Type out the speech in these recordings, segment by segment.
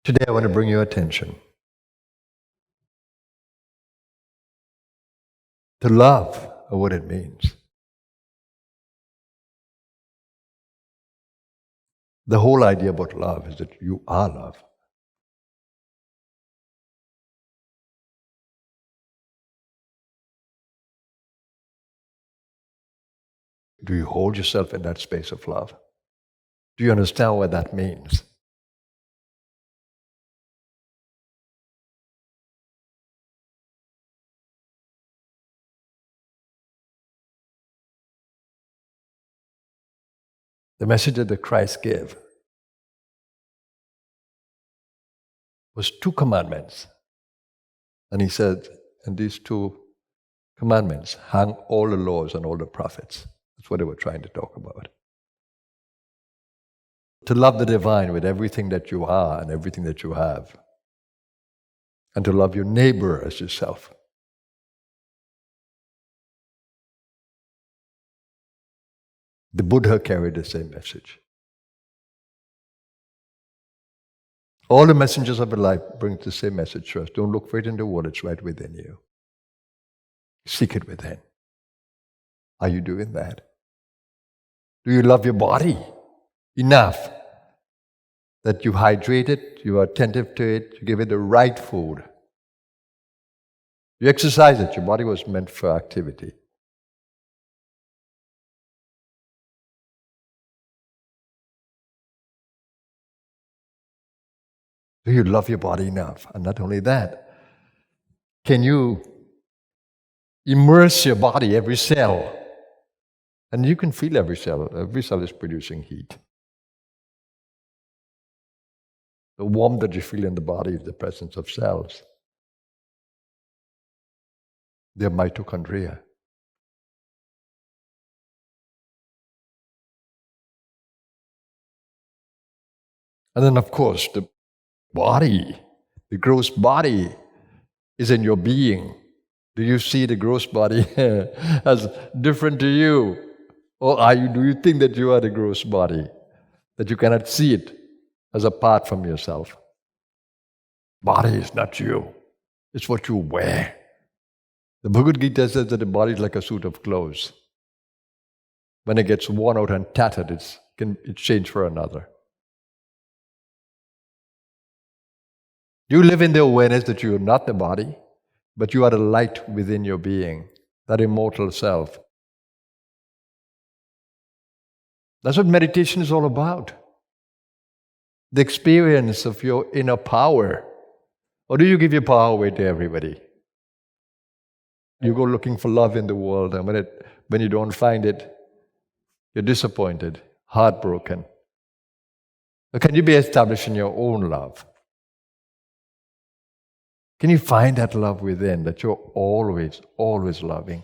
Today I want to bring your attention to love and what it means. The whole idea about love is that you are love. Do you hold yourself in that space of love? Do you understand what that means? The message that the Christ gave was 2 commandments. And he said, and these 2 commandments hang all the laws and all the prophets. That's what they were trying to talk about. To love the divine with everything that you are and everything that you have. And to love your neighbor as yourself. The Buddha carried the same message. All the messengers of life bring the same message to us. Don't look for it in the world, it's right within you. Seek it within. Are you doing that? Do you love your body enough that you hydrate it, you are attentive to it, you give it the right food? You exercise it. Your body was meant for activity. Do you love your body enough? And not only that, can you immerse your body, every cell? And you can feel every cell. Every cell is producing heat. The warmth that you feel in the body is the presence of cells. They're mitochondria. And then, of course, the body, the gross body is in your being. Do you see the gross body as different to you? Or do you think that you are the gross body? That you cannot see it as apart from yourself? Body is not you. It's what you wear. The Bhagavad Gita says that the body is like a suit of clothes. When it gets worn out and tattered, it's changed for another. You live in the awareness that you are not the body, but you are the light within your being, that immortal self. That's what meditation is all about. The experience of your inner power. Or do you give your power away to everybody? You go looking for love in the world, and when you don't find it, you're disappointed, heartbroken. Or can you be established in your own love? Can you find that love within, that you're always, always loving?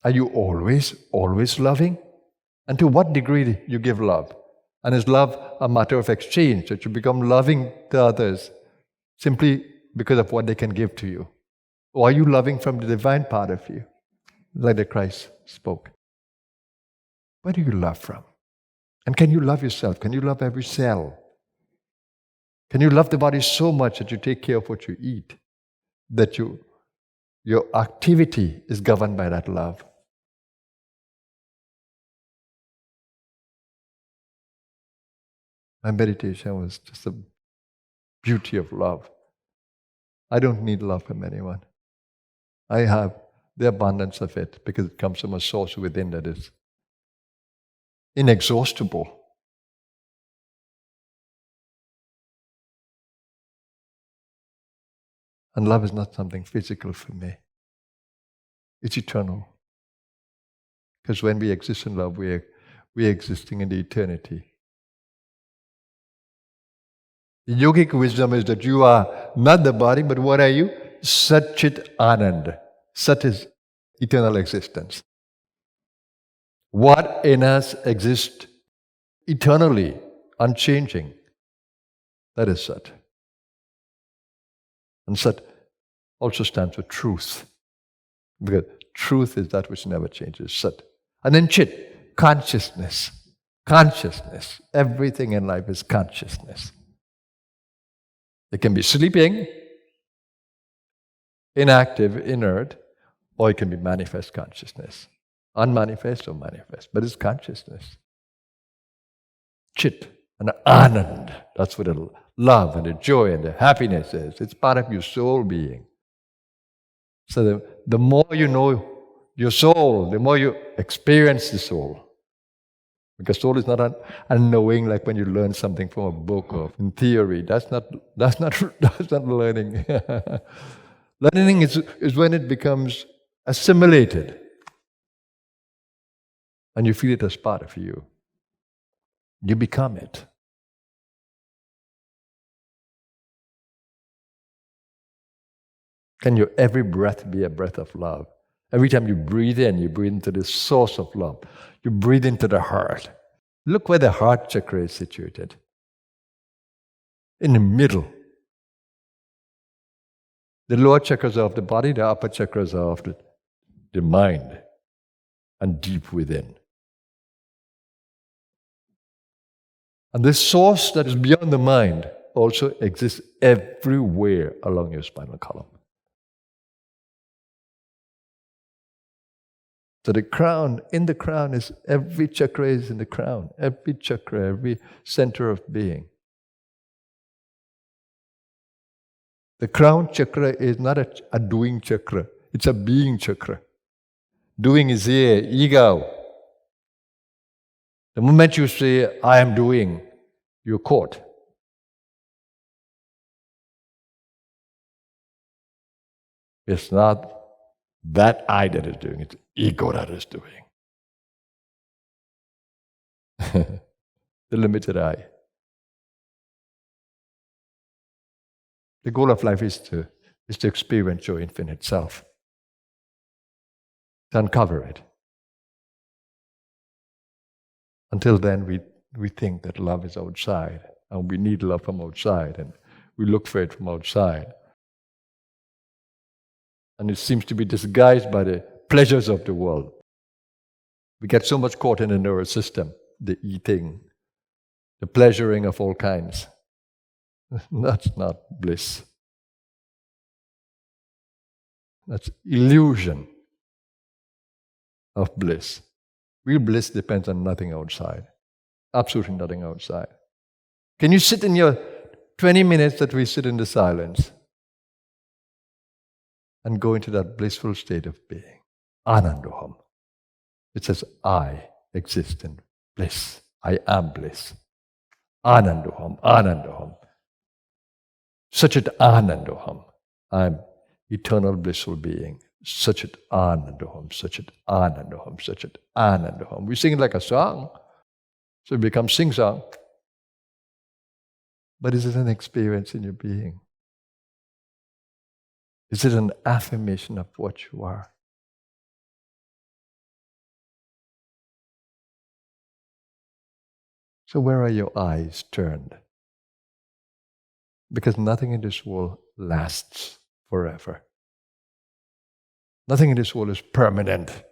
Are you always, always loving? And to what degree do you give love? And is love a matter of exchange, that you become loving to others simply because of what they can give to you? Or are you loving from the divine part of you, like the Christ spoke? Where do you love from? And can you love yourself? Can you love every cell? Can you love the body so much that you take care of what you eat? That your activity is governed by that love? My meditation was just the beauty of love. I don't need love from anyone. I have the abundance of it because it comes from a source within that is inexhaustible. And love is not something physical for me. It's eternal. Because when we exist in love, we are existing in the eternity. The yogic wisdom is that you are not the body, but what are you? Sat Chit Anand. Sat is eternal existence. What in us exists eternally, unchanging, that is Sat. And Sat also stands for truth. Because truth is that which never changes, Sat. And then Chit, consciousness. Consciousness. Everything in life is consciousness. It can be sleeping, inactive, inert, or it can be manifest consciousness. Unmanifest or manifest, but it's consciousness. Chit and anand. That's what the love and the joy and the happiness is. It's part of your soul being. So the more you know your soul, the more you experience the soul. Because soul is not unknowing like when you learn something from a book or in theory. That's not learning. Learning is when it becomes assimilated. And you feel it as part of you. You become it. Can your every breath be a breath of love? Every time you breathe in, you breathe into the source of love. You breathe into the heart. Look where the heart chakra is situated. In the middle. The lower chakras are of the body, the upper chakras are of the mind and deep within. And this source that is beyond the mind also exists everywhere along your spinal column. So the crown, in the crown is, every chakra is in the crown. Every chakra, every center of being. The crown chakra is not a doing chakra. It's a being chakra. Doing is here, ego. The moment you say, I am doing, you're caught. It's not that I that is doing it, it's ego that is doing. The limited I. The goal of life is to experience your infinite self. To uncover it. Until then, we think that love is outside, and we need love from outside, and we look for it from outside. And it seems to be disguised by the pleasures of the world. We get so much caught in the nervous system, the eating, the pleasuring of all kinds. That's not bliss. That's illusion of bliss. Real bliss depends on nothing outside. Absolutely nothing outside. Can you sit in your 20 minutes that we sit in the silence and go into that blissful state of being? Anandoham. It says, I exist in bliss. I am bliss. Anandoham, Anandoham. Sachet Anandoham. I'm eternal blissful being. Sachet Anandoham, Sachet Anandoham, Sachet Anandoham. We sing it like a song, so it becomes sing-song. But is it an experience in your being? Is it an affirmation of what you are? So where are your eyes turned? Because nothing in this world lasts forever. Nothing in this world is permanent.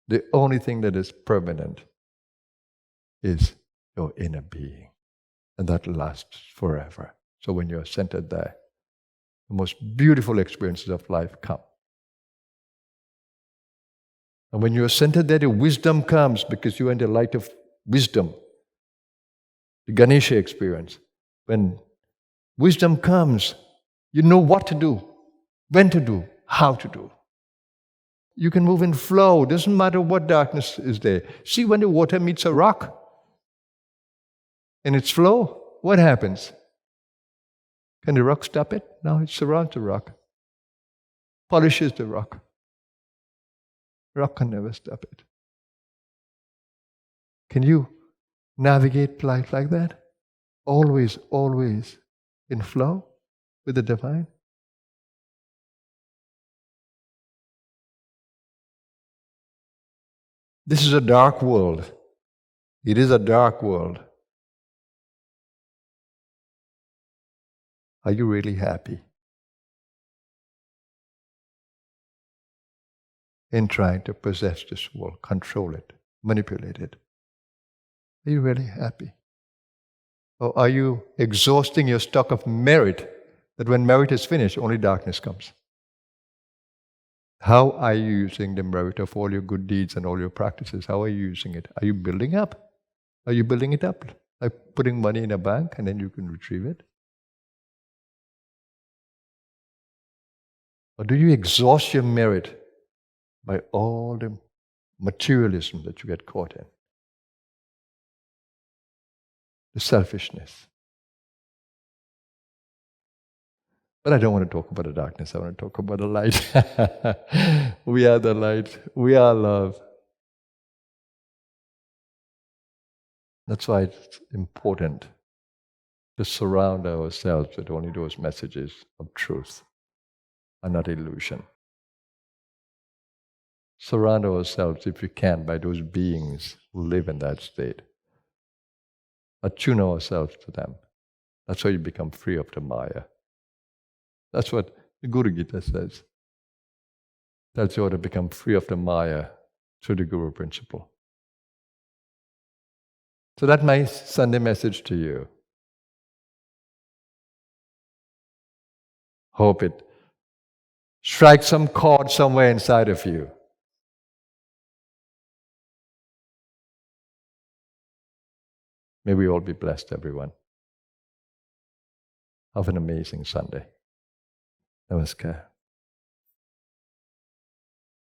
The only thing that is permanent is your inner being. And that lasts forever. So when you're centered there, the most beautiful experiences of life come. And when you're centered there, the wisdom comes because you're in the light of wisdom. The Ganesha experience. When wisdom comes, you know what to do, when to do, how to do. You can move in flow. Doesn't matter what darkness is there. See, when the water meets a rock in its flow, what happens? Can the rock stop it? No, it surrounds the rock. Polishes the rock. Rock can never stop it. Can you navigate life like that? Always, always in flow with the divine? This is a dark world. It is a dark world. Are you really happy in trying to possess this world, control it, manipulate it? Are you really happy? Or are you exhausting your stock of merit that when merit is finished, only darkness comes? How are you using the merit of all your good deeds and all your practices? How are you using it? Are you building up? Are you building it up? Like putting money in a bank and then you can retrieve it? Or do you exhaust your merit by all the materialism that you get caught in? The selfishness. But I don't want to talk about the darkness. I want to talk about the light. We are the light. We are love. That's why it's important to surround ourselves with only those messages of truth and not illusion. Surround ourselves, if we can, by those beings who live in that state. Attune ourselves to them. That's how you become free of the Maya. That's what the Guru Gita says. Tells you how to become free of the Maya through the Guru principle. So that's my Sunday message to you. Hope it strikes some chord somewhere inside of you. May we all be blessed, everyone. Have an amazing Sunday. Namaskar.